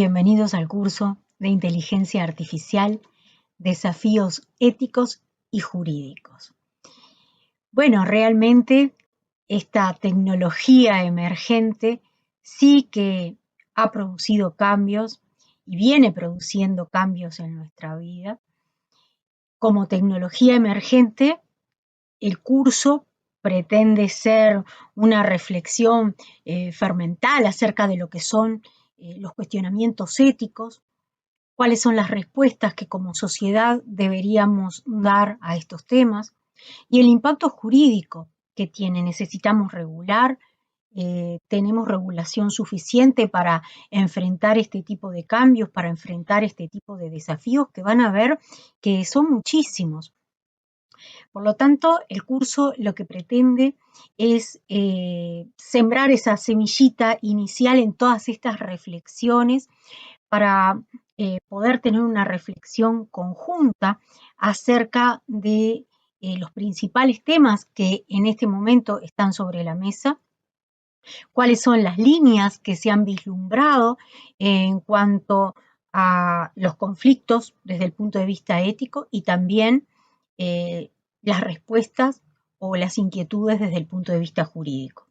Bienvenidos al curso de Inteligencia Artificial, Desafíos Éticos y Jurídicos. Bueno, realmente esta tecnología emergente sí que ha producido cambios y viene produciendo cambios en nuestra vida. Como tecnología emergente, el curso pretende ser una reflexión fermental acerca de lo que son los cuestionamientos éticos, cuáles son las respuestas que como sociedad deberíamos dar a estos temas y el impacto jurídico que tiene. Necesitamos regular, tenemos regulación suficiente para enfrentar este tipo de cambios, para enfrentar este tipo de desafíos que van a ver que son muchísimos. Por lo tanto, el curso lo que pretende es sembrar esa semillita inicial en todas estas reflexiones para poder tener una reflexión conjunta acerca de los principales temas que en este momento están sobre la mesa, cuáles son las líneas que se han vislumbrado en cuanto a los conflictos desde el punto de vista ético y también las respuestas o las inquietudes desde el punto de vista jurídico.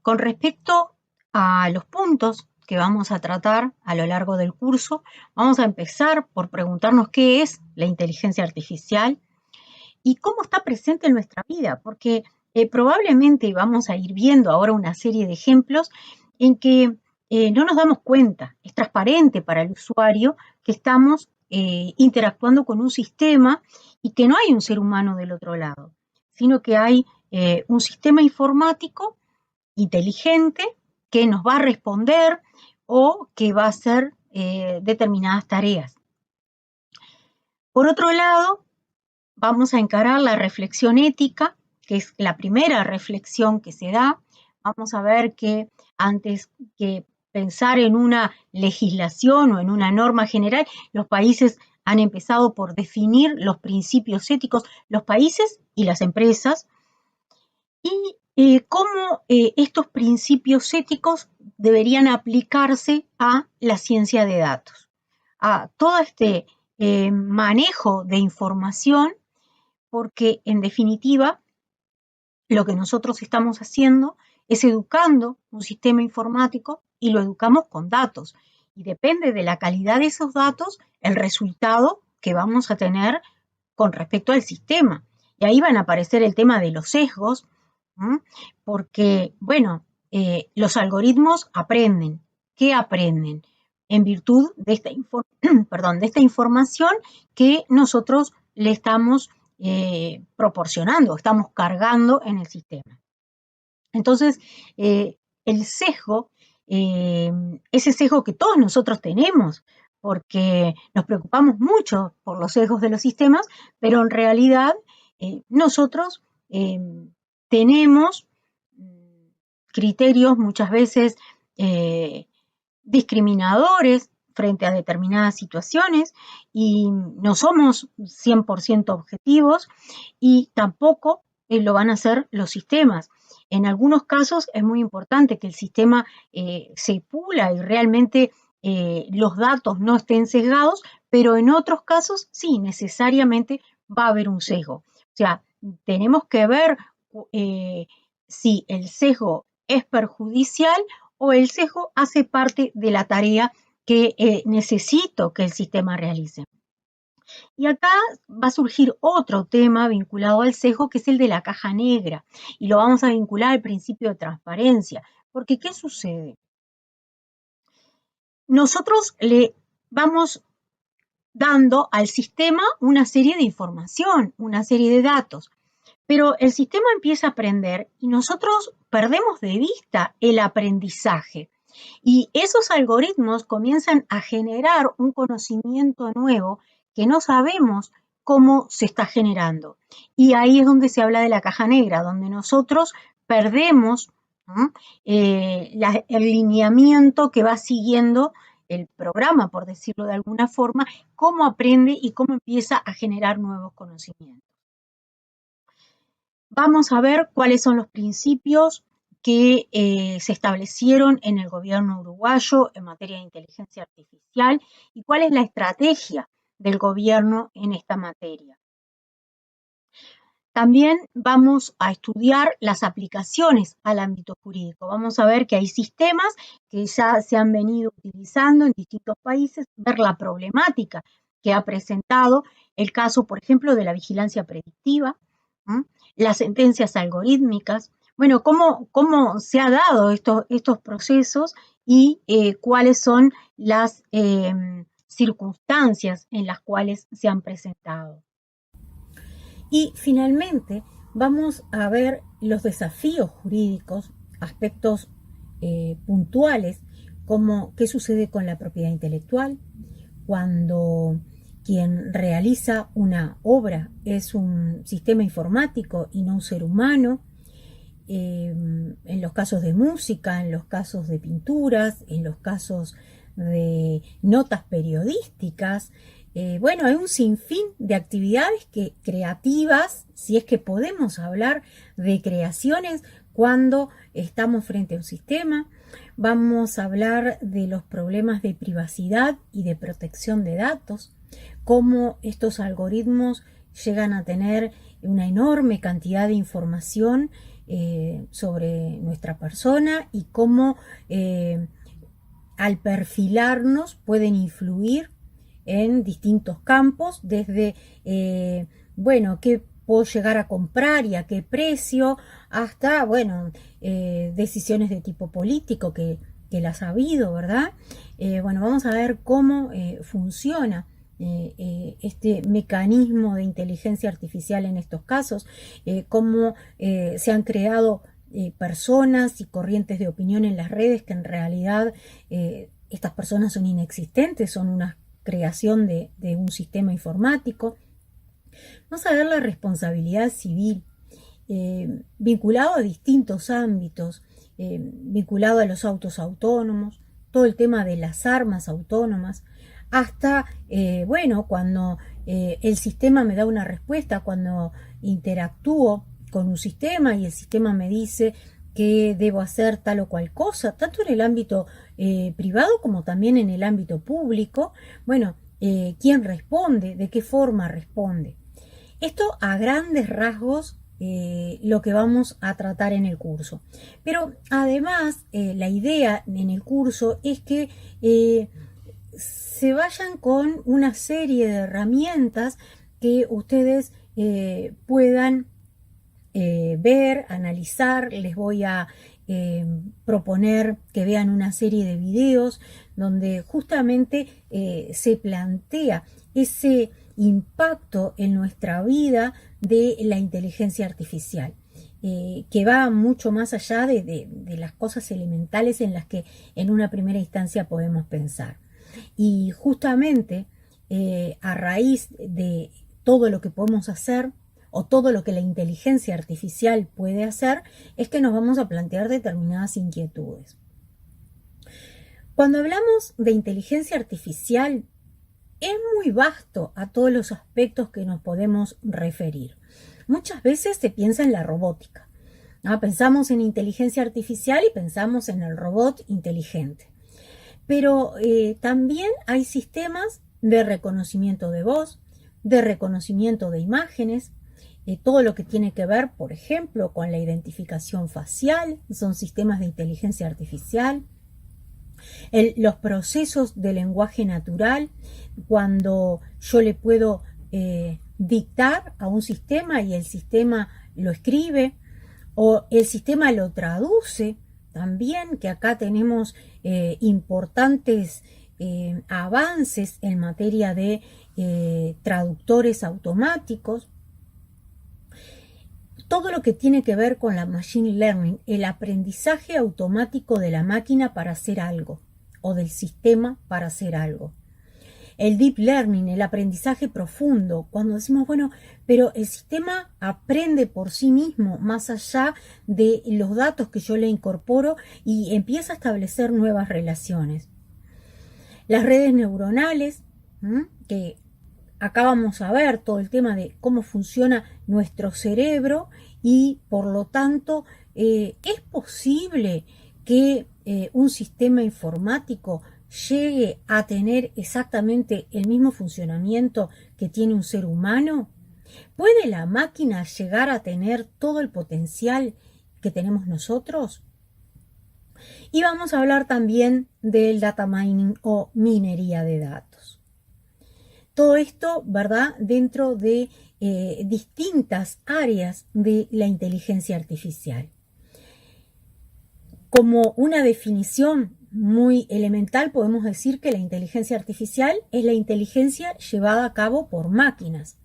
Con respecto a los puntos que vamos a tratar a lo largo del curso, vamos a empezar por preguntarnos qué es la inteligencia artificial y cómo está presente en nuestra vida, porque probablemente vamos a ir viendo ahora una serie de ejemplos en que no nos damos cuenta, es transparente para el usuario que estamos interactuando con un sistema y que no hay un ser humano del otro lado, sino que hay un sistema informático inteligente que nos va a responder o que va a hacer determinadas tareas. Por otro lado, vamos a encarar la reflexión ética, que es la primera reflexión que se da. Vamos a ver que antes que pensar en una legislación o en una norma general, los países han empezado por definir los principios éticos, los países y las empresas, y cómo estos principios éticos deberían aplicarse a la ciencia de datos, a todo este manejo de información, porque en definitiva lo que nosotros estamos haciendo es educando un sistema informático y lo educamos con datos. Y depende de la calidad de esos datos el resultado que vamos a tener con respecto al sistema. Y ahí van a aparecer el tema de los sesgos, porque, bueno, los algoritmos aprenden. ¿Qué aprenden? En virtud de esta, de esta información que nosotros le estamos proporcionando, estamos cargando en el sistema. Entonces, el sesgo, ese sesgo que todos nosotros tenemos, porque nos preocupamos mucho por los sesgos de los sistemas, pero en realidad nosotros tenemos criterios muchas veces discriminadores frente a determinadas situaciones y no somos 100% objetivos y tampoco lo van a hacer los sistemas. En algunos casos es muy importante que el sistema se pula y realmente los datos no estén sesgados, pero en otros casos sí, necesariamente va a haber un sesgo. O sea, tenemos que ver si el sesgo es perjudicial o el sesgo hace parte de la tarea que necesito que el sistema realice. Y acá va a surgir otro tema vinculado al sesgo, que es el de la caja negra, y lo vamos a vincular al principio de transparencia, porque ¿qué sucede? Nosotros le vamos dando al sistema una serie de información, una serie de datos, pero el sistema empieza a aprender y nosotros perdemos de vista el aprendizaje. Y esos algoritmos comienzan a generar un conocimiento nuevo que no sabemos cómo se está generando. Y ahí es donde se habla de la caja negra, donde nosotros perdemos el lineamiento que va siguiendo el programa, por decirlo de alguna forma, cómo aprende y cómo empieza a generar nuevos conocimientos. Vamos a ver cuáles son los principios que se establecieron en el gobierno uruguayo en materia de inteligencia artificial y cuál es la estrategia del gobierno en esta materia. También vamos a estudiar las aplicaciones al ámbito jurídico. Vamos a ver que hay sistemas que ya se han venido utilizando en distintos países, ver la problemática que ha presentado el caso, por ejemplo, de la vigilancia predictiva, las sentencias algorítmicas. Bueno, cómo se han dado estos procesos y cuáles son las circunstancias en las cuales se han presentado. Y finalmente vamos a ver los desafíos jurídicos, aspectos puntuales, como qué sucede con la propiedad intelectual, cuando quien realiza una obra es un sistema informático y no un ser humano, en los casos de música, en los casos de pinturas, en los casos de notas periodísticas. Bueno, hay un sinfín de actividades creativas, si es que podemos hablar de creaciones cuando estamos frente a un sistema. Vamos a hablar de los problemas de privacidad y de protección de datos, cómo estos algoritmos llegan a tener una enorme cantidad de información sobre nuestra persona y cómo al perfilarnos pueden influir en distintos campos, desde, bueno, qué puedo llegar a comprar y a qué precio, hasta, bueno, decisiones de tipo político que las ha habido, ¿verdad? Bueno, vamos a ver cómo funciona este mecanismo de inteligencia artificial en estos casos, cómo se han creado personas y corrientes de opinión en las redes que en realidad estas personas son inexistentes, son una creación de un sistema informático. Vamos a ver la responsabilidad civil vinculado a distintos ámbitos, vinculado a los autos autónomos, todo el tema de las armas autónomas, hasta, bueno, cuando el sistema me da una respuesta, cuando interactúo con un sistema y el sistema me dice que debo hacer tal o cual cosa, tanto en el ámbito privado como también en el ámbito público. Bueno, ¿quién responde? ¿De qué forma responde? Esto a grandes rasgos lo que vamos a tratar en el curso. Pero además, la idea en el curso es que se vayan con una serie de herramientas que ustedes puedan ver, analizar. Les voy a proponer que vean una serie de videos donde justamente se plantea ese impacto en nuestra vida de la inteligencia artificial, que va mucho más allá de las cosas elementales en las que en una primera instancia podemos pensar. Y justamente a raíz de todo lo que podemos hacer o todo lo que la inteligencia artificial puede hacer, es que nos vamos a plantear determinadas inquietudes. Cuando hablamos de inteligencia artificial, es muy vasto a todos los aspectos que nos podemos referir. Muchas veces se piensa en la robótica, ¿no? Pensamos en inteligencia artificial y pensamos en el robot inteligente. Pero también hay sistemas de reconocimiento de voz, de reconocimiento de imágenes, todo lo que tiene que ver, por ejemplo, con la identificación facial, son sistemas de inteligencia artificial. Los procesos de lenguaje natural, cuando yo le puedo dictar a un sistema y el sistema lo escribe, o el sistema lo traduce también, que acá tenemos importantes avances en materia de traductores automáticos. Todo lo que tiene que ver con la machine learning, el aprendizaje automático de la máquina para hacer algo, o del sistema para hacer algo. El deep learning, el aprendizaje profundo, cuando decimos, bueno, pero el sistema aprende por sí mismo, más allá de los datos que yo le incorporo, y empieza a establecer nuevas relaciones. Las redes neuronales, que acá vamos a ver todo el tema de cómo funciona nuestro cerebro y por lo tanto ¿Es posible que un sistema informático llegue a tener exactamente el mismo funcionamiento que tiene un ser humano? ¿Puede la máquina llegar a tener todo el potencial que tenemos nosotros? Y vamos a hablar también del data mining o minería de datos. Todo esto, ¿verdad?, dentro de distintas áreas de la inteligencia artificial. Como una definición muy elemental, podemos decir que la inteligencia artificial es la inteligencia llevada a cabo por máquinas.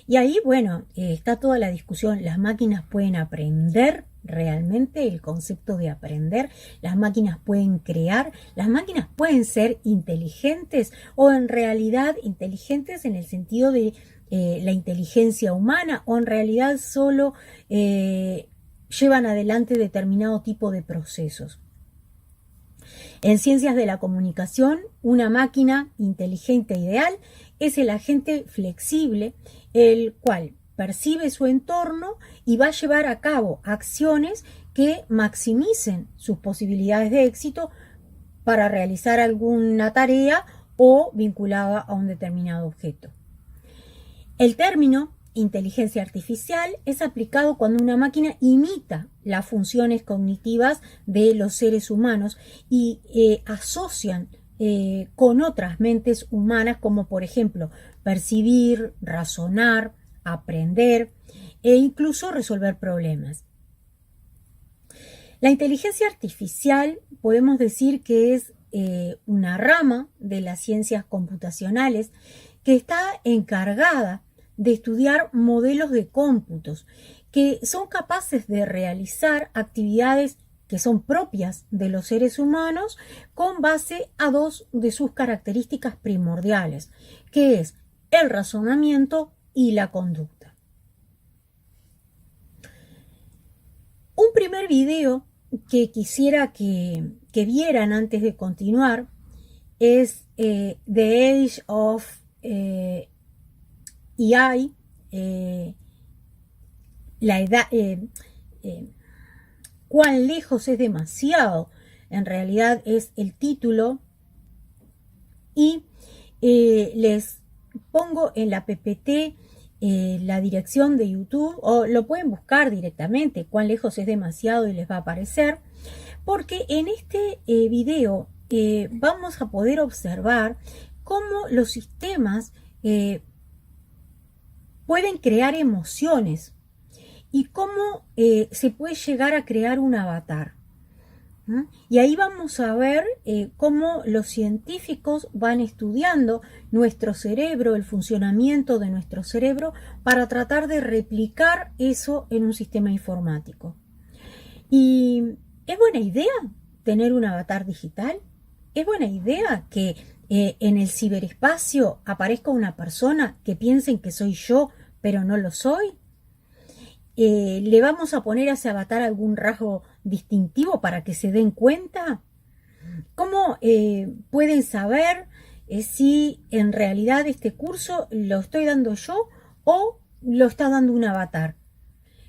Y ahí, bueno, está toda la discusión. Las máquinas pueden aprender realmente, el concepto de aprender. Las máquinas pueden crear. Las máquinas pueden ser inteligentes o en realidad inteligentes en el sentido de la inteligencia humana, o en realidad solo llevan adelante determinado tipo de procesos. En ciencias de la comunicación, una máquina inteligente ideal es el agente flexible, el cual percibe su entorno y va a llevar a cabo acciones que maximicen sus posibilidades de éxito para realizar alguna tarea o vinculada a un determinado objeto. El término inteligencia artificial es aplicado cuando una máquina imita las funciones cognitivas de los seres humanos y asocian con otras mentes humanas, como por ejemplo percibir, razonar, aprender e incluso resolver problemas. La inteligencia artificial podemos decir que es una rama de las ciencias computacionales que está encargada de estudiar modelos de cómputos que son capaces de realizar actividades que son propias de los seres humanos con base a dos de sus características primordiales, que es el razonamiento y la conducta. Un primer video que quisiera que vieran antes de continuar es The Age of AI, la edad, cuán lejos es demasiado, en realidad es el título, y les pongo en la PPT la dirección de YouTube, o lo pueden buscar directamente, cuán lejos es demasiado, y les va a aparecer, porque en este video vamos a poder observar cómo los sistemas pueden crear emociones y cómo se puede llegar a crear un avatar. Y ahí vamos a ver cómo los científicos van estudiando nuestro cerebro, el funcionamiento de nuestro cerebro, para tratar de replicar eso en un sistema informático. ¿Y es buena idea tener un avatar digital? ¿Es buena idea que en el ciberespacio aparezca una persona que piensen que soy yo, pero no lo soy? ¿Le vamos a poner a ese avatar algún rasgo distintivo para que se den cuenta? ¿Cómo pueden saber si en realidad este curso lo estoy dando yo o lo está dando un avatar?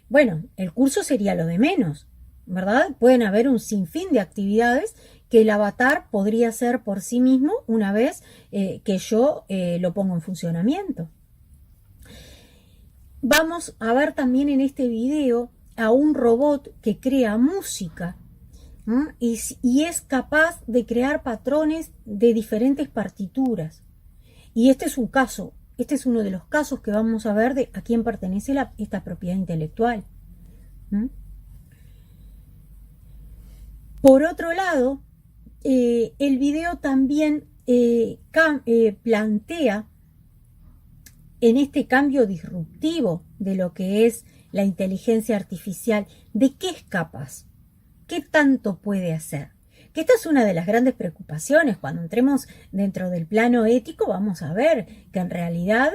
Bueno, el curso sería lo de menos, ¿verdad? Pueden haber un sinfín de actividades que el avatar podría hacer por sí mismo una vez que yo lo pongo en funcionamiento. Vamos a ver también en este video a un robot que crea música y es capaz de crear patrones de diferentes partituras. Y este es un caso, este es uno de los casos que vamos a ver de a quién pertenece esta propiedad intelectual. Por otro lado, el video también plantea en este cambio disruptivo de lo que es la inteligencia artificial, ¿de qué es capaz? ¿Qué tanto puede hacer? Que esta es una de las grandes preocupaciones. Cuando entremos dentro del plano ético vamos a ver que en realidad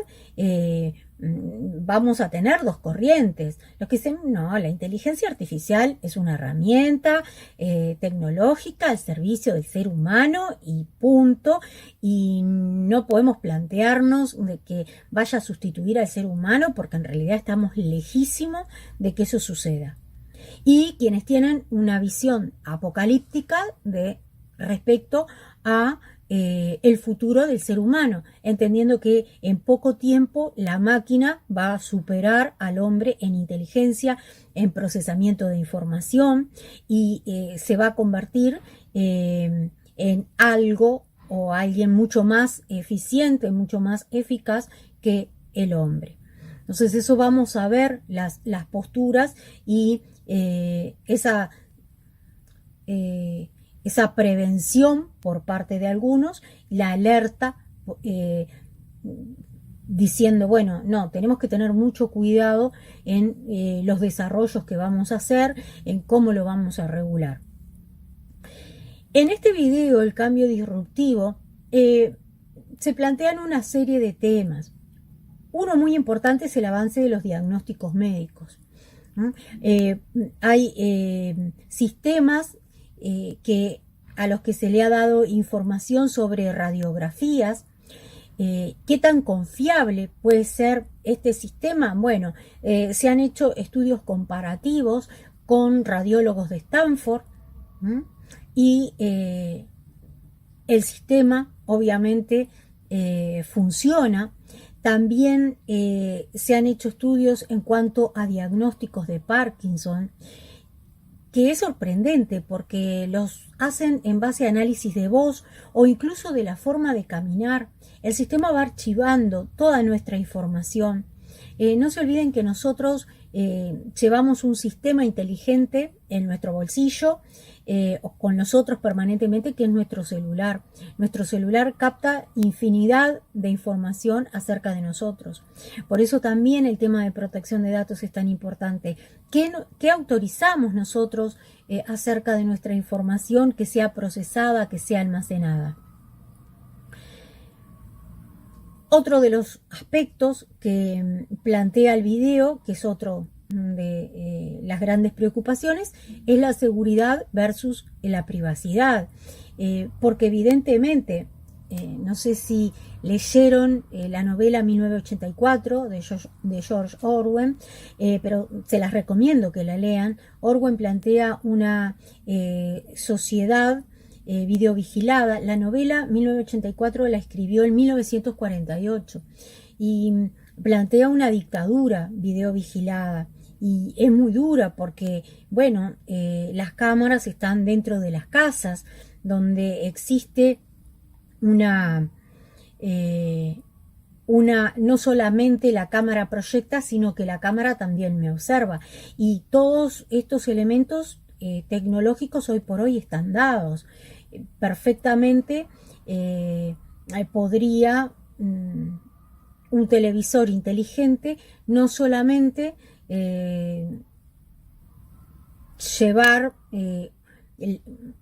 vamos a tener dos corrientes. Los que dicen, no, la inteligencia artificial es una herramienta tecnológica al servicio del ser humano y punto, y no podemos plantearnos de que vaya a sustituir al ser humano, porque en realidad estamos lejísimos de que eso suceda. y quienes tienen una visión apocalíptica respecto a el futuro del ser humano, entendiendo que en poco tiempo la máquina va a superar al hombre en inteligencia, en procesamiento de información y se va a convertir en algo o alguien mucho más eficiente, mucho más eficaz que el hombre. Entonces eso vamos a ver las posturas y esa prevención por parte de algunos, la alerta diciendo, bueno, no, tenemos que tener mucho cuidado en los desarrollos que vamos a hacer, en cómo lo vamos a regular. En este video, el cambio disruptivo, se plantean una serie de temas. Uno muy importante es el avance de los diagnósticos médicos. Hay sistemas a los que se le ha dado información sobre radiografías. ¿Qué tan confiable puede ser este sistema? Bueno, se han hecho estudios comparativos con radiólogos de Stanford y el sistema obviamente funciona. También se han hecho estudios en cuanto a diagnósticos de Parkinson, que es sorprendente porque los hacen en base a análisis de voz o incluso de la forma de caminar. El sistema va archivando toda nuestra información. No se olviden que nosotros llevamos un sistema inteligente en nuestro bolsillo o con nosotros permanentemente, que es nuestro celular. Nuestro celular capta infinidad de información acerca de nosotros. Por eso también el tema de protección de datos es tan importante. ¿Qué autorizamos nosotros acerca de nuestra información que sea procesada, que sea almacenada? Otro de los aspectos que plantea el video, que es otro de las grandes preocupaciones, es la seguridad versus la privacidad. Porque evidentemente, no sé si leyeron la novela 1984 de George Orwell, pero se las recomiendo que la lean. Orwell plantea una sociedad videovigilada. La novela 1984 la escribió en 1948 y plantea una dictadura videovigilada, y es muy dura porque, bueno, las cámaras están dentro de las casas donde existe no solamente la cámara proyecta, sino que la cámara también me observa, y todos estos elementos tecnológicos hoy por hoy están dados. Perfectamente podría un televisor inteligente no solamente llevar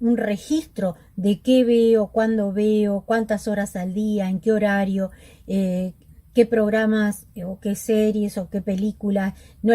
un registro de qué veo, cuándo veo, cuántas horas al día, en qué horario, qué programas o qué series o qué películas no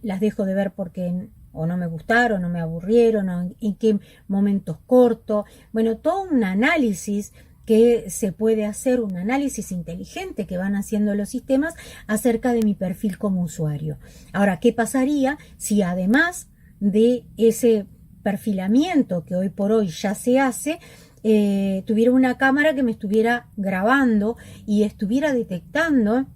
las dejo de ver porque o no me gustaron, o me aburrieron, o en qué momentos corto. Bueno, todo un análisis que se puede hacer, un análisis inteligente que van haciendo los sistemas acerca de mi perfil como usuario. Ahora, ¿qué pasaría si además de ese perfilamiento que hoy por hoy ya se hace, tuviera una cámara que me estuviera grabando y estuviera detectando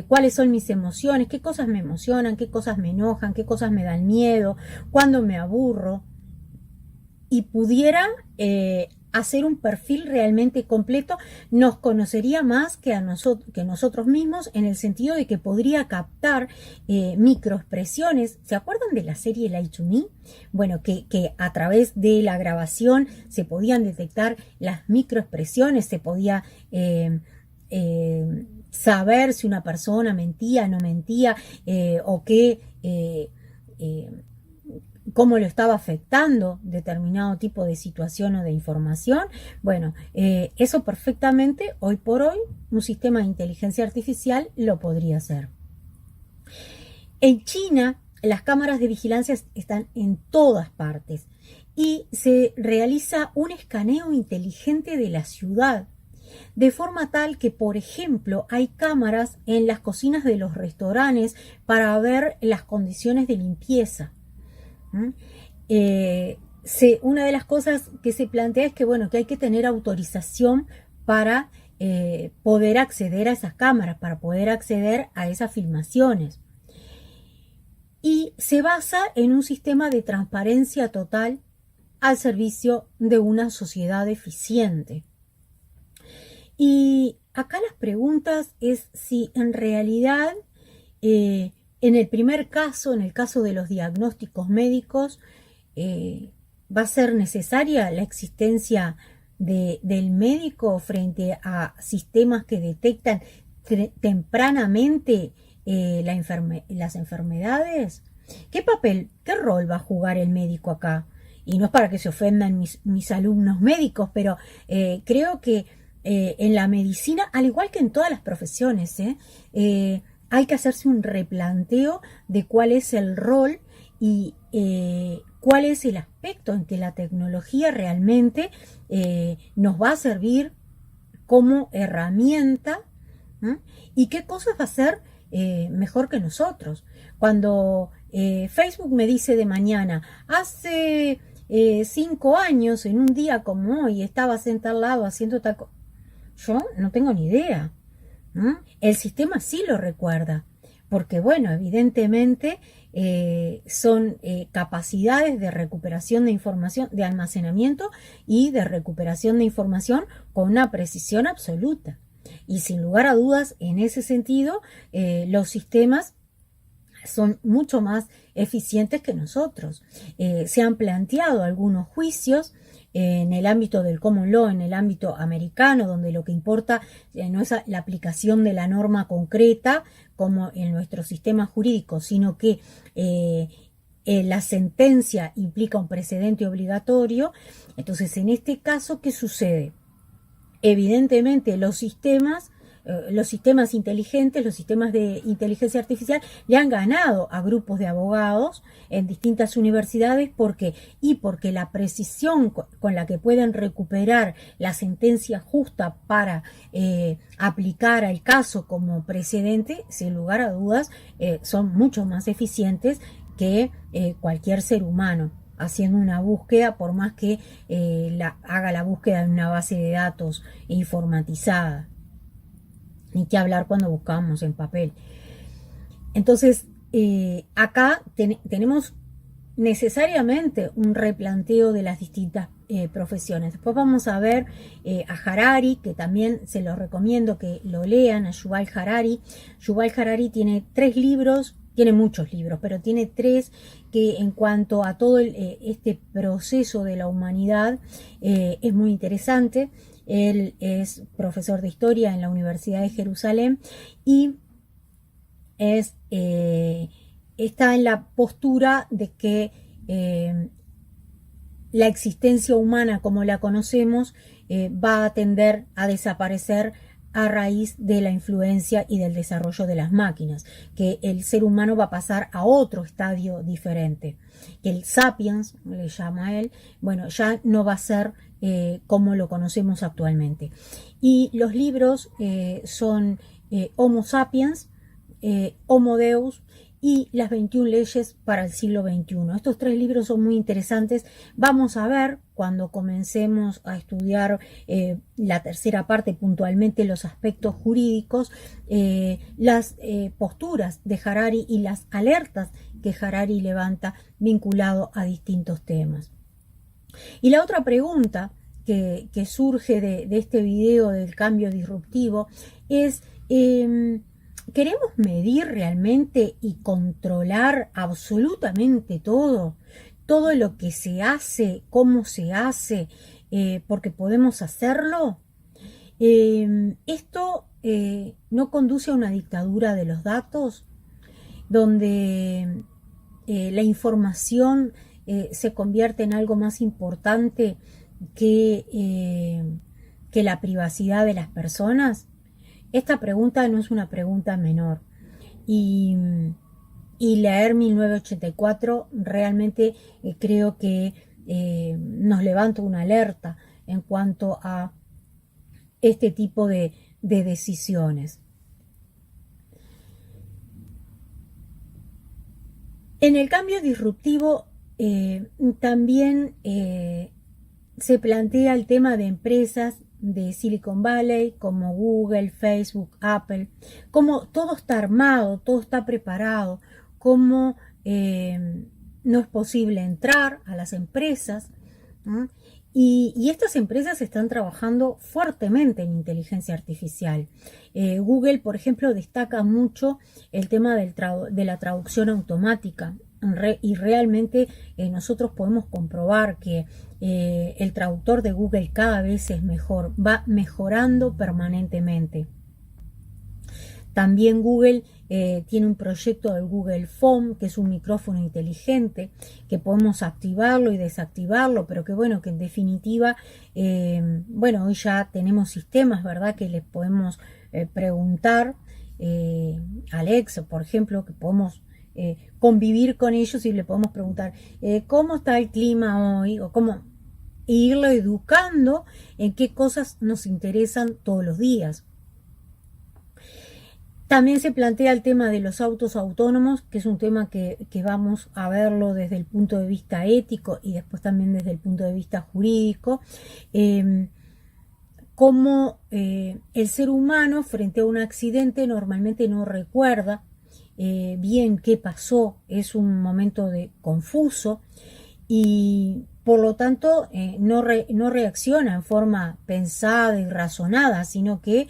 cuáles son mis emociones, qué cosas me emocionan, qué cosas me enojan, qué cosas me dan miedo, cuándo me aburro, y pudiera hacer un perfil realmente completo? Nos conocería más que nosotros mismos, en el sentido de que podría captar microexpresiones. ¿Se acuerdan de la serie Lie to Me? Bueno, que a través de la grabación se podían detectar las microexpresiones, se podía saber si una persona mentía, no mentía, o cómo lo estaba afectando determinado tipo de situación o de información. Bueno, eso perfectamente, hoy por hoy, un sistema de inteligencia artificial lo podría hacer. En China, las cámaras de vigilancia están en todas partes y se realiza un escaneo inteligente de la ciudad, de forma tal que, por ejemplo, hay cámaras en las cocinas de los restaurantes para ver las condiciones de limpieza. Una de las cosas que se plantea es que, bueno, que hay que tener autorización para poder acceder a esas cámaras, para poder acceder a esas filmaciones. Y se basa en un sistema de transparencia total al servicio de una sociedad eficiente. Y acá las preguntas es si en realidad, en el primer caso, en el caso de los diagnósticos médicos, va a ser necesaria la existencia del médico frente a sistemas que detectan tempranamente las enfermedades. ¿Qué papel, qué rol va a jugar el médico acá? Y no es para que se ofendan mis alumnos médicos, pero creo que en la medicina, al igual que en todas las profesiones, hay que hacerse un replanteo de cuál es el rol y cuál es el aspecto en que la tecnología realmente nos va a servir como herramienta, ¿eh? Y qué cosas va a hacer mejor que nosotros. Cuando Facebook me dice de mañana, hace 5 años, en un día como hoy, estabas en tal lado haciendo tal cosa, yo no tengo ni idea. El sistema sí lo recuerda, porque bueno, evidentemente son capacidades de recuperación de información, de almacenamiento y de recuperación de información con una precisión absoluta. Y sin lugar a dudas, en ese sentido, los sistemas son mucho más eficientes que nosotros. Se han planteado algunos juicios en el ámbito del common law, en el ámbito americano, donde lo que importa no es la aplicación de la norma concreta como en nuestro sistema jurídico, sino que la sentencia implica un precedente obligatorio. Entonces, en este caso, ¿qué sucede? Evidentemente, los sistemas inteligentes, los sistemas de inteligencia artificial le han ganado a grupos de abogados en distintas universidades porque la precisión con la que pueden recuperar la sentencia justa para aplicar al caso como precedente, sin lugar a dudas, son mucho más eficientes que cualquier ser humano haciendo una búsqueda, por más que haga la búsqueda en una base de datos informatizada. Ni que hablar cuando buscamos en papel. Entonces, acá tenemos necesariamente un replanteo de las distintas profesiones. Después vamos a ver a Harari, que también se los recomiendo que lo lean, a Yuval Harari. Yuval Harari tiene 3 libros, tiene muchos libros, pero tiene 3 que en cuanto a todo este proceso de la humanidad es muy interesante. Él es profesor de historia en la Universidad de Jerusalén y está en la postura de que la existencia humana como la conocemos va a tender a desaparecer a raíz de la influencia y del desarrollo de las máquinas, que el ser humano va a pasar a otro estadio diferente, que el sapiens, le llama él, bueno, ya no va a ser como lo conocemos actualmente. Y los libros son Homo sapiens, Homo Deus y las 21 leyes para el siglo XXI. Estos 3 libros son muy interesantes. Vamos a ver cuando comencemos a estudiar la tercera parte, puntualmente los aspectos jurídicos, las posturas de Harari y las alertas que Harari levanta vinculado a distintos temas. Y la otra pregunta que surge de este video del cambio disruptivo es ¿queremos medir realmente y controlar absolutamente todo? Todo lo que se hace, cómo se hace, porque podemos hacerlo. Esto no conduce a una dictadura de los datos, donde la información se convierte en algo más importante que la privacidad de las personas. Esta pregunta no es una pregunta menor y leer 1984 realmente creo que nos levanta una alerta en cuanto a este tipo de decisiones. En el cambio disruptivo También se plantea el tema de empresas de Silicon Valley como Google, Facebook, Apple, como todo está armado, todo está preparado, como no es posible entrar a las empresas, ¿no? Y estas empresas están trabajando fuertemente en inteligencia artificial. Google, por ejemplo, destaca mucho el tema de la traducción automática. Y realmente nosotros podemos comprobar que el traductor de Google cada vez es mejor, va mejorando permanentemente. También Google tiene un proyecto del Google Phone, que es un micrófono inteligente, que podemos activarlo y desactivarlo, pero que bueno, que en definitiva, bueno, hoy ya tenemos sistemas, ¿verdad?, que les podemos preguntar, Alexa, por ejemplo, que podemos convivir con ellos y le podemos preguntar, ¿cómo está el clima hoy? O cómo irlo educando en qué cosas nos interesan todos los días. También se plantea el tema de los autos autónomos, que es un tema que vamos a verlo desde el punto de vista ético y después también desde el punto de vista jurídico. Cómo el ser humano frente a un accidente normalmente no recuerda bien qué pasó, es un momento confuso y por lo tanto no reacciona en forma pensada y razonada, sino que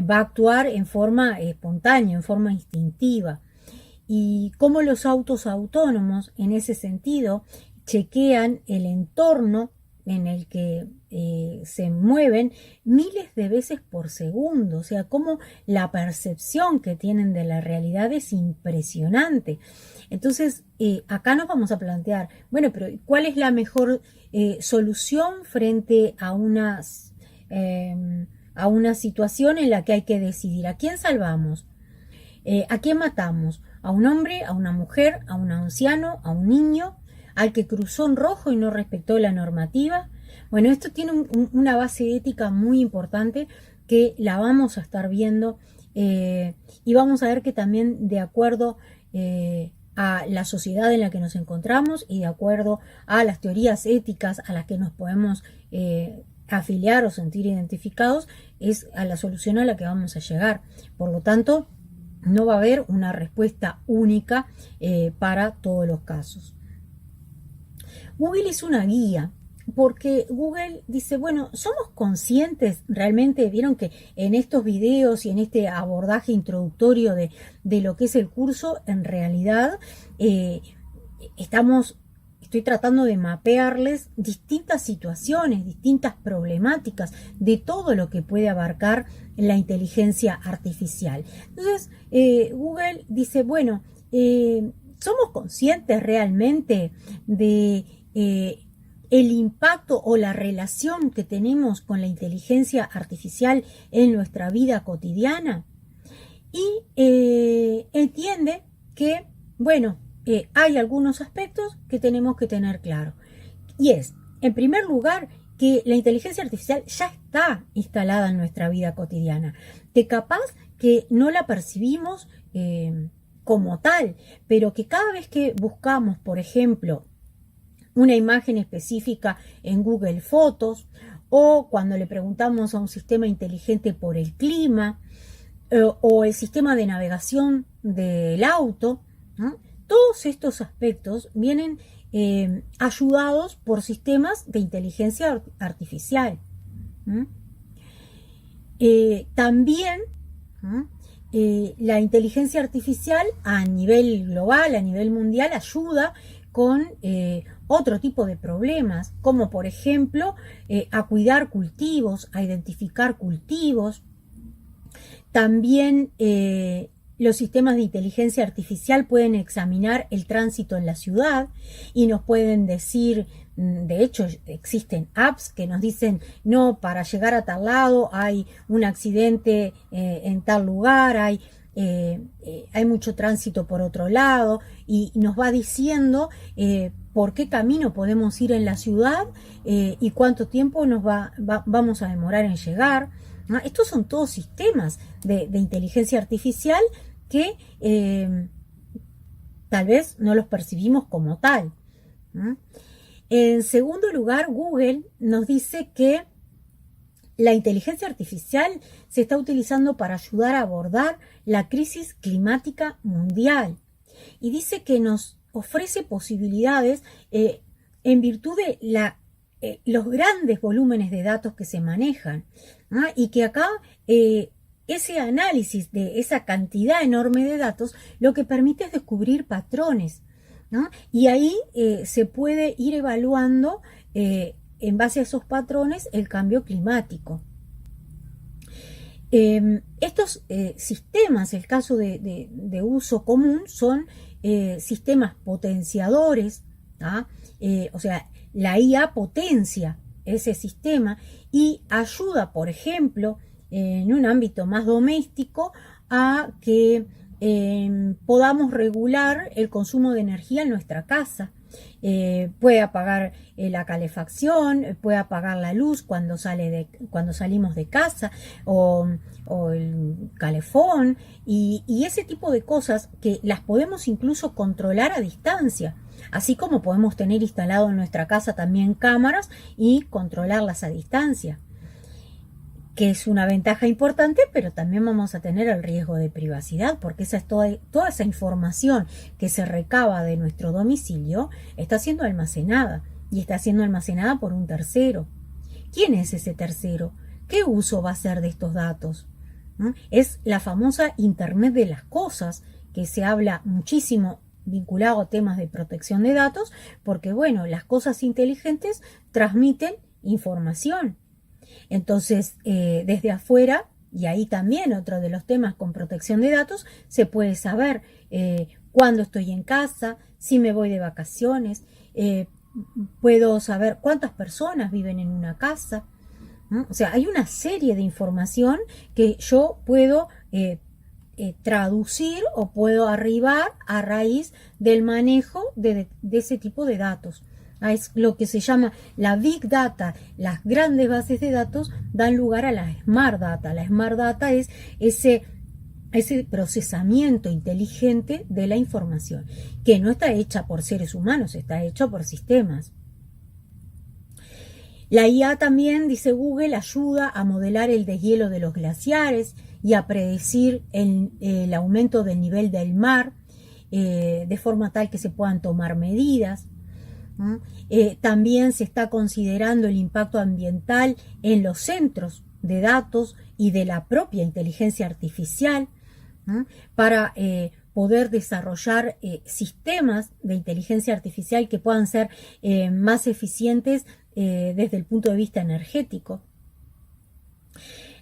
va a actuar en forma espontánea, en forma instintiva. Y cómo los autos autónomos, en ese sentido, chequean el entorno en el que se mueven miles de veces por segundo. O sea, cómo la percepción que tienen de la realidad es impresionante. Entonces, acá nos vamos a plantear, bueno, pero ¿cuál es la mejor solución frente a una situación en la que hay que decidir? ¿A quién salvamos? ¿A quién matamos? ¿A un hombre, a una mujer, a un anciano, a un niño, al que cruzó en rojo y no respetó la normativa? Bueno, esto tiene una base ética muy importante que la vamos a estar viendo y vamos a ver que también de acuerdo a la sociedad en la que nos encontramos y de acuerdo a las teorías éticas a las que nos podemos afiliar o sentir identificados, es a la solución a la que vamos a llegar. Por lo tanto, no va a haber una respuesta única para todos los casos. Google es una guía, porque Google dice, bueno, ¿somos conscientes realmente? Vieron que en estos videos y en este abordaje introductorio de lo que es el curso, en realidad estoy tratando de mapearles distintas situaciones, distintas problemáticas de todo lo que puede abarcar la inteligencia artificial. Entonces, Google dice, bueno, ¿somos conscientes realmente de el impacto o la relación que tenemos con la inteligencia artificial en nuestra vida cotidiana? Y entiende que, bueno, hay algunos aspectos que tenemos que tener claro. Y es, en primer lugar, que la inteligencia artificial ya está instalada en nuestra vida cotidiana, que capaz que no la percibimos como tal, pero que cada vez que buscamos, por ejemplo, una imagen específica en Google Fotos, o cuando le preguntamos a un sistema inteligente por el clima, o el sistema de navegación del auto, ¿no? Todos estos aspectos vienen ayudados por sistemas de inteligencia artificial. También la inteligencia artificial a nivel global, a nivel mundial, ayuda con otro tipo de problemas, como por ejemplo a cuidar cultivos, a identificar cultivos. También los sistemas de inteligencia artificial pueden examinar el tránsito en la ciudad y nos pueden decir, de hecho existen apps que nos dicen, no, para llegar a tal lado hay un accidente en tal lugar, hay mucho tránsito por otro lado, y nos va diciendo por qué camino podemos ir en la ciudad y cuánto tiempo vamos a demorar en llegar. Estos son todos sistemas de inteligencia artificial que tal vez no los percibimos como tal. En segundo lugar, Google nos dice que la inteligencia artificial se está utilizando para ayudar a abordar la crisis climática mundial y dice que nos ofrece posibilidades en virtud de los grandes volúmenes de datos que se manejan, ¿no? Y que acá ese análisis de esa cantidad enorme de datos lo que permite es descubrir patrones, ¿no? Y ahí se puede ir evaluando en base a esos patrones el cambio climático. Estos sistemas, el caso de uso común, son sistemas potenciadores, o sea, la IA potencia ese sistema y ayuda, por ejemplo, en un ámbito más doméstico, a que podamos regular el consumo de energía en nuestra casa. Puede apagar la calefacción, puede apagar la luz cuando salimos de casa, o el calefón, y ese tipo de cosas que las podemos incluso controlar a distancia, así como podemos tener instalado en nuestra casa también cámaras y controlarlas a distancia, que es una ventaja importante, pero también vamos a tener el riesgo de privacidad, porque esa es toda esa información que se recaba de nuestro domicilio está siendo almacenada, y está siendo almacenada por un tercero. ¿Quién es ese tercero? ¿Qué uso va a hacer de estos datos? Es la famosa Internet de las cosas, que se habla muchísimo vinculado a temas de protección de datos, porque bueno, las cosas inteligentes transmiten información. Entonces, desde afuera, y ahí también otro de los temas con protección de datos, se puede saber cuándo estoy en casa, si me voy de vacaciones, puedo saber cuántas personas viven en una casa, ¿no? O sea, hay una serie de información que yo puedo traducir o puedo arribar a raíz del manejo de ese tipo de datos. Es lo que se llama la Big Data. Las grandes bases de datos dan lugar a la Smart Data. La Smart Data es ese procesamiento inteligente de la información, que no está hecha por seres humanos, está hecho por sistemas. La IA también, dice Google, ayuda a modelar el deshielo de los glaciares y a predecir el aumento del nivel del mar, de forma tal que se puedan tomar medidas. También se está considerando el impacto ambiental en los centros de datos y de la propia inteligencia artificial, para poder desarrollar sistemas de inteligencia artificial que puedan ser más eficientes desde el punto de vista energético.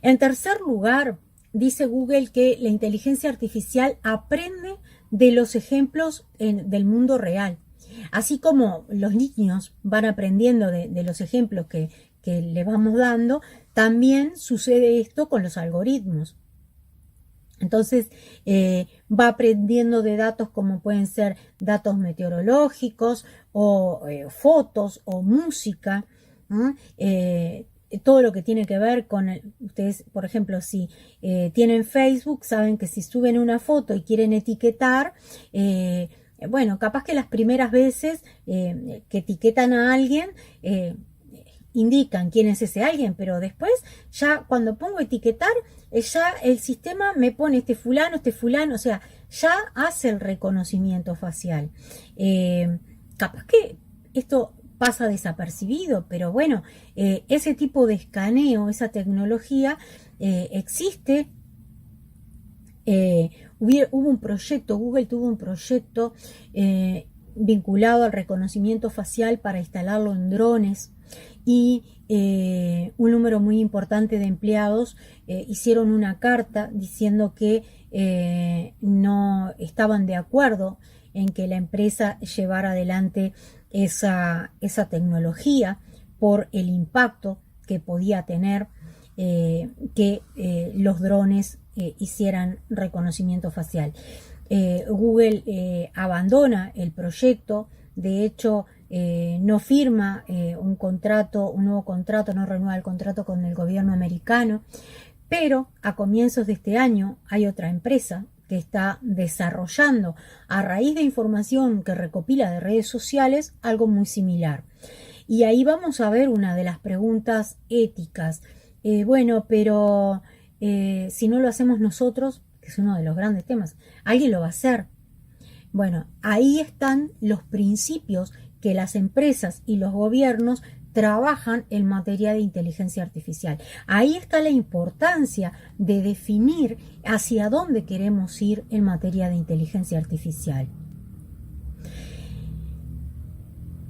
En tercer lugar, dice Google que la inteligencia artificial aprende de los ejemplos del mundo real. Así como los niños van aprendiendo de los ejemplos que le vamos dando, también sucede esto con los algoritmos. Entonces va aprendiendo de datos como pueden ser datos meteorológicos o fotos o música, todo lo que tiene que ver con ustedes, por ejemplo, si tienen Facebook, saben que si suben una foto y quieren etiquetar, bueno, capaz que las primeras veces que etiquetan a alguien indican quién es ese alguien, pero después ya cuando pongo etiquetar, ya el sistema me pone este fulano, o sea, ya hace el reconocimiento facial. Capaz que esto pasa desapercibido, pero bueno, ese tipo de escaneo, esa tecnología existe. Hubo un proyecto, Google tuvo un proyecto vinculado al reconocimiento facial para instalarlo en drones, y un número muy importante de empleados hicieron una carta diciendo que no estaban de acuerdo en que la empresa llevara adelante esa tecnología por el impacto que podía tener que los drones hicieran reconocimiento facial. Google abandona el proyecto, de hecho no firma un nuevo contrato, no renueva el contrato con el gobierno americano, pero a comienzos de este año hay otra empresa que está desarrollando a raíz de información que recopila de redes sociales algo muy similar. Y ahí vamos a ver una de las preguntas éticas. Bueno, pero si no lo hacemos nosotros, que es uno de los grandes temas, alguien lo va a hacer. Bueno, ahí están los principios que las empresas y los gobiernos trabajan en materia de inteligencia artificial. Ahí está la importancia de definir hacia dónde queremos ir en materia de inteligencia artificial.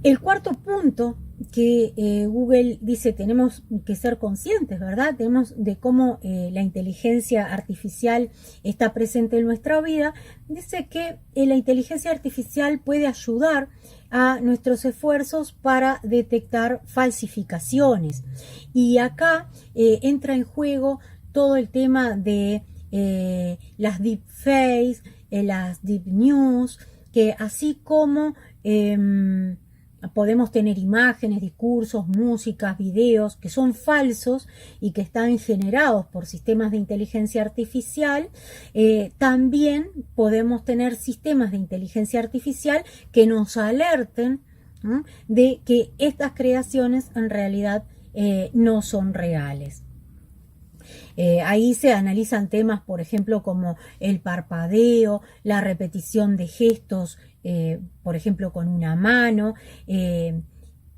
El cuarto punto que Google dice tenemos que ser conscientes, ¿verdad? Tenemos de cómo la inteligencia artificial está presente en nuestra vida. Dice que la inteligencia artificial puede ayudar a nuestros esfuerzos para detectar falsificaciones. Y acá entra en juego todo el tema de las deepfakes, las deep news, que así como podemos tener imágenes, discursos, músicas, videos que son falsos y que están generados por sistemas de inteligencia artificial. También podemos tener sistemas de inteligencia artificial que nos alerten de que estas creaciones en realidad no son reales. Ahí se analizan temas, por ejemplo, como el parpadeo, la repetición de gestos, por ejemplo, con una mano,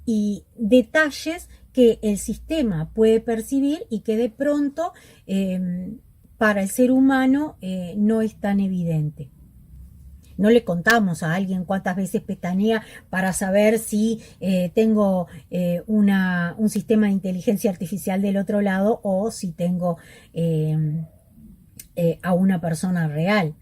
y detalles que el sistema puede percibir y que de pronto para el ser humano no es tan evidente. No le contamos a alguien cuántas veces pestañea para saber si tengo un sistema de inteligencia artificial del otro lado o si tengo a una persona real.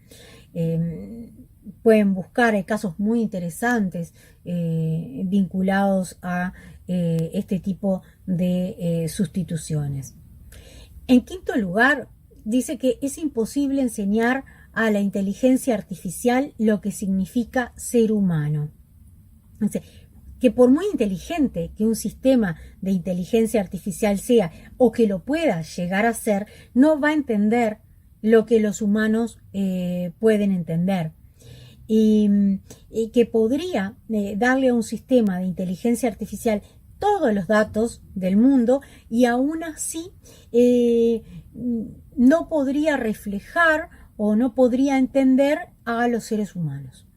Pueden buscar, hay casos muy interesantes vinculados a este tipo de sustituciones. En quinto lugar, dice que es imposible enseñar a la inteligencia artificial lo que significa ser humano. Entonces, que por muy inteligente que un sistema de inteligencia artificial sea o que lo pueda llegar a ser, no va a entender lo que los humanos pueden entender. Y que podría darle a un sistema de inteligencia artificial todos los datos del mundo y aún así no podría reflejar o no podría entender a los seres humanos.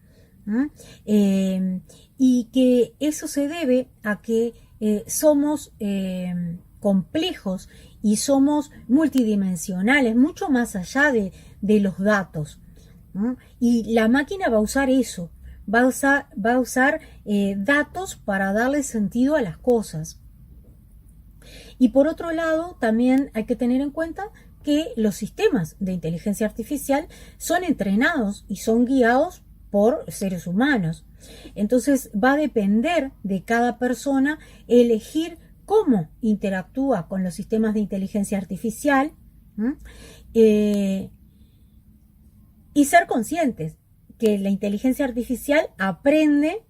Y que eso se debe a que somos complejos y somos multidimensionales, mucho más allá de los datos. Y la máquina va a usar eso, va a usar datos para darle sentido a las cosas. Y por otro lado, también hay que tener en cuenta que los sistemas de inteligencia artificial son entrenados y son guiados por seres humanos. Entonces va a depender de cada persona elegir cómo interactúa con los sistemas de inteligencia artificial y ser conscientes que la inteligencia artificial aprende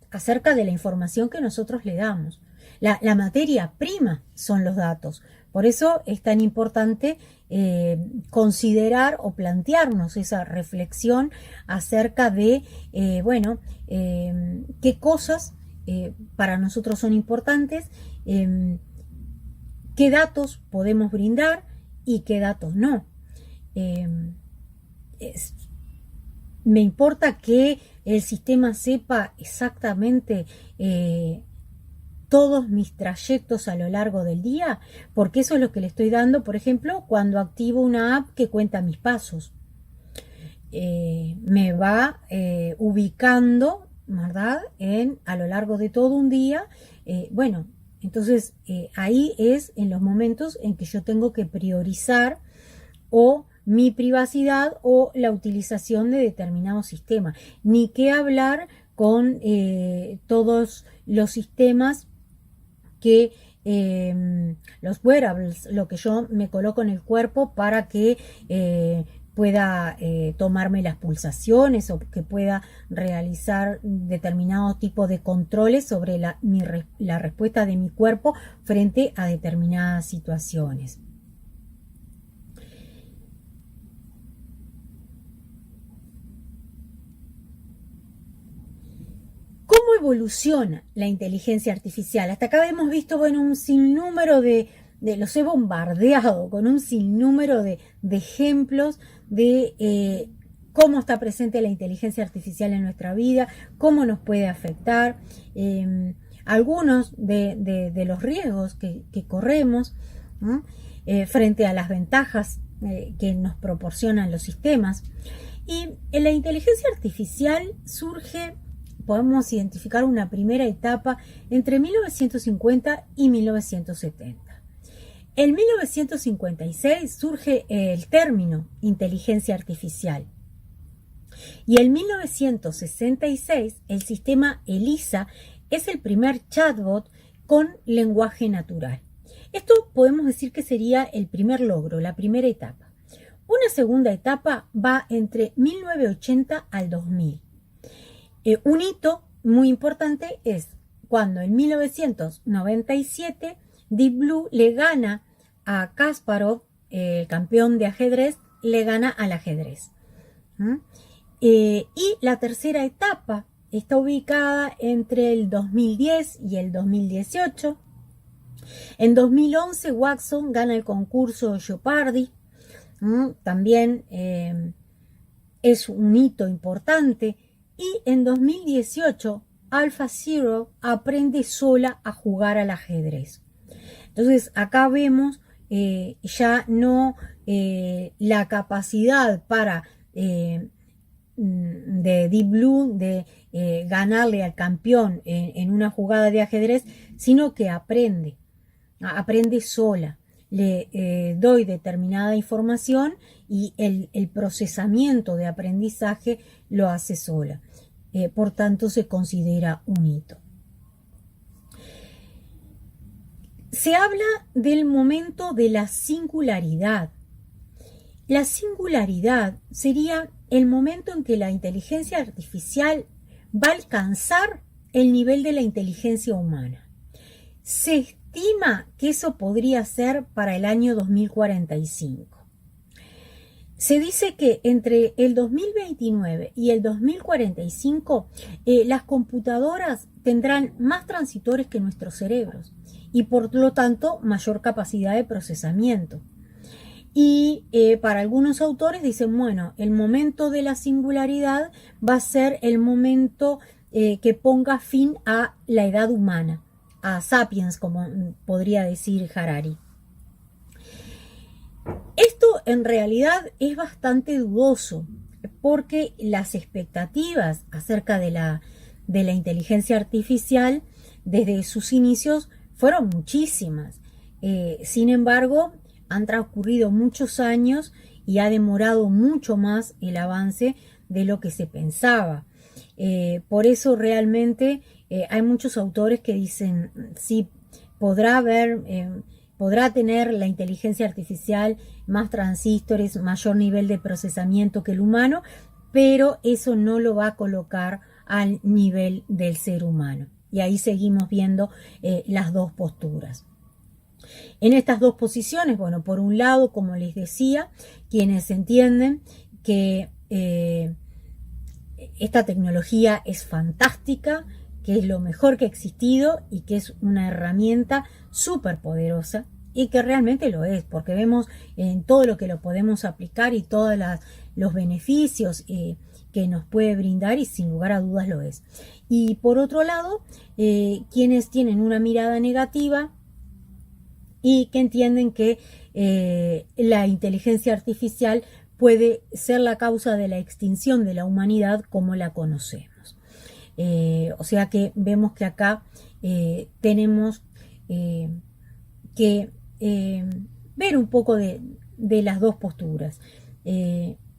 acerca de la información que nosotros le damos. La materia prima son los datos. Por eso es tan importante considerar o plantearnos esa reflexión acerca de, qué cosas para nosotros son importantes, qué datos podemos brindar y qué datos no. Me importa que el sistema sepa exactamente todos mis trayectos a lo largo del día, porque eso es lo que le estoy dando, por ejemplo, cuando activo una app que cuenta mis pasos. Me va ubicando, ¿verdad?, a lo largo de todo un día. Entonces ahí es en los momentos en que yo tengo que priorizar o mi privacidad o la utilización de determinado sistema. Ni qué hablar con todos los sistemas que los wearables, lo que yo me coloco en el cuerpo para que pueda tomarme las pulsaciones o que pueda realizar determinado tipo de controles sobre la respuesta de mi cuerpo frente a determinadas situaciones. evoluciona la inteligencia artificial? Hasta acá hemos visto, bueno, un sinnúmero los he bombardeado con un sinnúmero de ejemplos de cómo está presente la inteligencia artificial en nuestra vida, cómo nos puede afectar, algunos de los riesgos que corremos, ¿no? Frente a las ventajas que nos proporcionan los sistemas. Y en la inteligencia artificial surge, podemos identificar una primera etapa entre 1950 y 1970. En 1956 surge el término inteligencia artificial. Y en 1966 el sistema ELIZA es el primer chatbot con lenguaje natural. Esto podemos decir que sería el primer logro, la primera etapa. Una segunda etapa va entre 1980 al 2000. Un hito muy importante es cuando en 1997 Deep Blue le gana a Kasparov, el campeón de ajedrez, le gana al ajedrez. Y la tercera etapa está ubicada entre el 2010 y el 2018. En 2011 Watson gana el concurso Jeopardy. También es un hito importante. Y en 2018 AlphaZero aprende sola a jugar al ajedrez. Entonces acá vemos ya no la capacidad de Deep Blue de ganarle al campeón en una jugada de ajedrez, sino que aprende sola. Le doy determinada información y el procesamiento de aprendizaje lo hace sola. Por tanto, se considera un hito. Se habla del momento de la singularidad. La singularidad sería el momento en que la inteligencia artificial va a alcanzar el nivel de la inteligencia humana. Se estima que eso podría ser para el año 2045. Se dice que entre el 2029 y el 2045 las computadoras tendrán más transitores que nuestros cerebros y por lo tanto mayor capacidad de procesamiento. Y para algunos autores dicen, bueno, el momento de la singularidad va a ser el momento que ponga fin a la edad humana, a Sapiens, como podría decir Harari. Esto en realidad es bastante dudoso, porque las expectativas acerca de la inteligencia artificial desde sus inicios fueron muchísimas. Sin embargo, han transcurrido muchos años y ha demorado mucho más el avance de lo que se pensaba. Por eso realmente hay muchos autores que dicen, sí, podrá tener la inteligencia artificial más transistores, mayor nivel de procesamiento que el humano, pero eso no lo va a colocar al nivel del ser humano. Y ahí seguimos viendo las dos posturas. En estas dos posiciones, bueno, por un lado, como les decía, quienes entienden que esta tecnología es fantástica, que es lo mejor que ha existido y que es una herramienta súper poderosa, y que realmente lo es, porque vemos en todo lo que lo podemos aplicar y todos los beneficios que nos puede brindar, y sin lugar a dudas lo es. Y por otro lado, quienes tienen una mirada negativa y que entienden que la inteligencia artificial puede ser la causa de la extinción de la humanidad como la conocemos. O sea que vemos que acá tenemos que ver un poco de las dos posturas.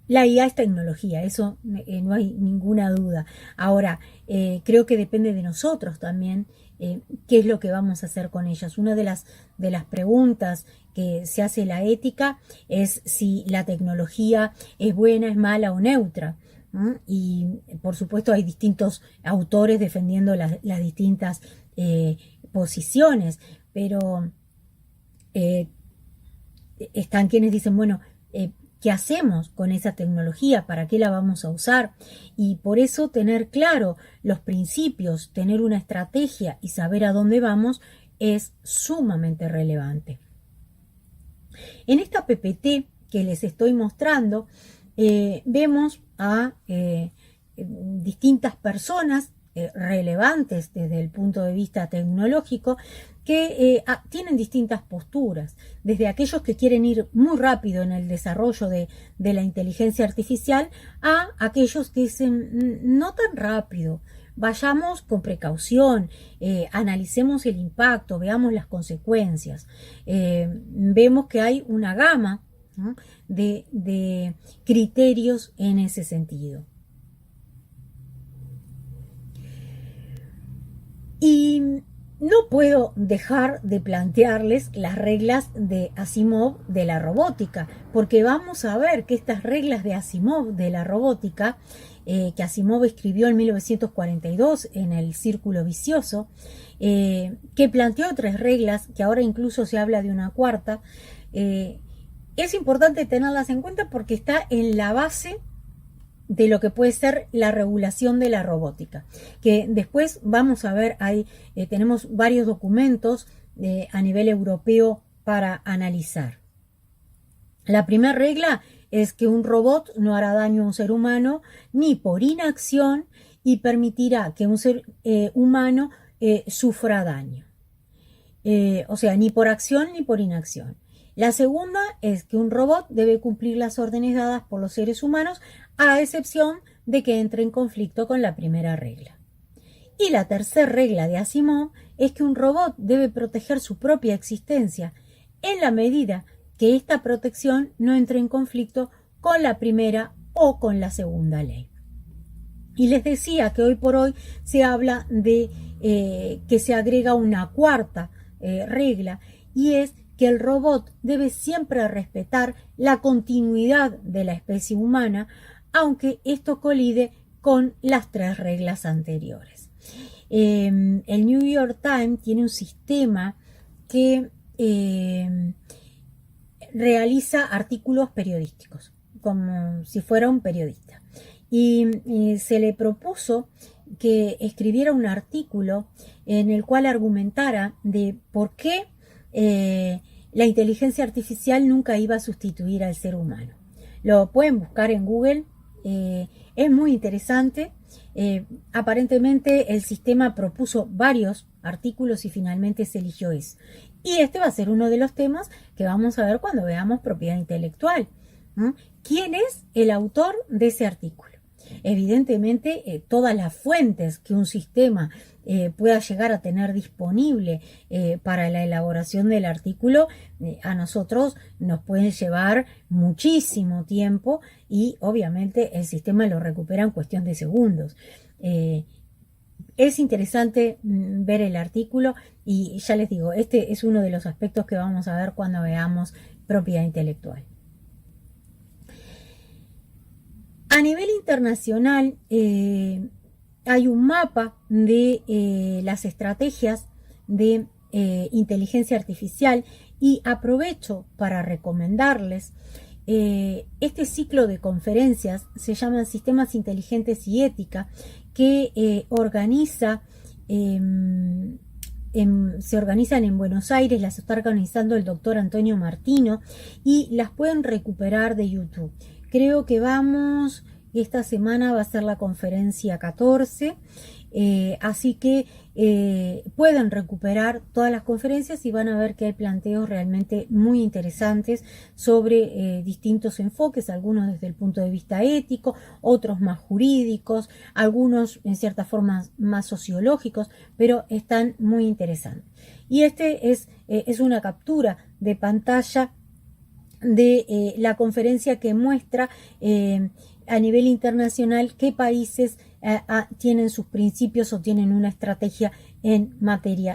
La IA es tecnología, eso no hay ninguna duda. Ahora, creo que depende de nosotros también qué es lo que vamos a hacer con ellas. Una de las preguntas que se hace la ética es si la tecnología es buena, es mala o neutra. Y por supuesto hay distintos autores defendiendo las distintas posiciones, pero están quienes dicen, bueno, qué hacemos con esa tecnología, para qué la vamos a usar, y por eso tener claro los principios, tener una estrategia y saber a dónde vamos es sumamente relevante. En esta PPT que les estoy mostrando, vemos a distintas personas relevantes desde el punto de vista tecnológico que tienen distintas posturas, desde aquellos que quieren ir muy rápido en el desarrollo de la inteligencia artificial a aquellos que dicen no tan rápido, vayamos con precaución, analicemos el impacto, veamos las consecuencias. Vemos que hay una gama, ¿no?, de criterios en ese sentido. Y no puedo dejar de plantearles las reglas de Asimov de la robótica, porque vamos a ver que estas reglas de Asimov de la robótica, que Asimov escribió en 1942 en El Círculo Vicioso, que planteó 3 reglas, que ahora incluso se habla de una cuarta, es importante tenerlas en cuenta porque está en la base de lo que puede ser la regulación de la robótica, que después vamos a ver, tenemos varios documentos a nivel europeo para analizar. La primera regla es que un robot no hará daño a un ser humano ni por inacción y permitirá que un ser humano sufra daño. O sea, ni por acción ni por inacción. La segunda es que un robot debe cumplir las órdenes dadas por los seres humanos, a excepción de que entre en conflicto con la primera regla. Y la tercera regla de Asimov es que un robot debe proteger su propia existencia en la medida que esta protección no entre en conflicto con la primera o con la segunda ley. Y les decía que hoy por hoy se habla de que se agrega una cuarta regla, y es que el robot debe siempre respetar la continuidad de la especie humana, aunque esto colide con las 3 reglas anteriores. El New York Times tiene un sistema que realiza artículos periodísticos, como si fuera un periodista. Y se le propuso que escribiera un artículo en el cual argumentara de por qué la inteligencia artificial nunca iba a sustituir al ser humano. Lo pueden buscar en Google, es muy interesante. Aparentemente el sistema propuso varios artículos y finalmente se eligió eso. Y este va a ser uno de los temas que vamos a ver cuando veamos propiedad intelectual. ¿Quién es el autor de ese artículo? Evidentemente, todas las fuentes que un sistema pueda llegar a tener disponible para la elaboración del artículo, a nosotros nos pueden llevar muchísimo tiempo y obviamente el sistema lo recupera en cuestión de segundos. Es interesante ver el artículo y ya les digo, este es uno de los aspectos que vamos a ver cuando veamos propiedad intelectual. A nivel internacional hay un mapa de las estrategias de inteligencia artificial y aprovecho para recomendarles este ciclo de conferencias, se llaman Sistemas Inteligentes y Ética, que se organizan en Buenos Aires, las está organizando el doctor Antonio Martino y las pueden recuperar de YouTube. Creo que esta semana va a ser la conferencia 14, así que pueden recuperar todas las conferencias y van a ver que hay planteos realmente muy interesantes sobre distintos enfoques, algunos desde el punto de vista ético, otros más jurídicos, algunos en cierta forma más sociológicos, pero están muy interesantes. Y este es una captura de pantalla de la conferencia que muestra a nivel internacional qué países tienen sus principios o tienen una estrategia en materia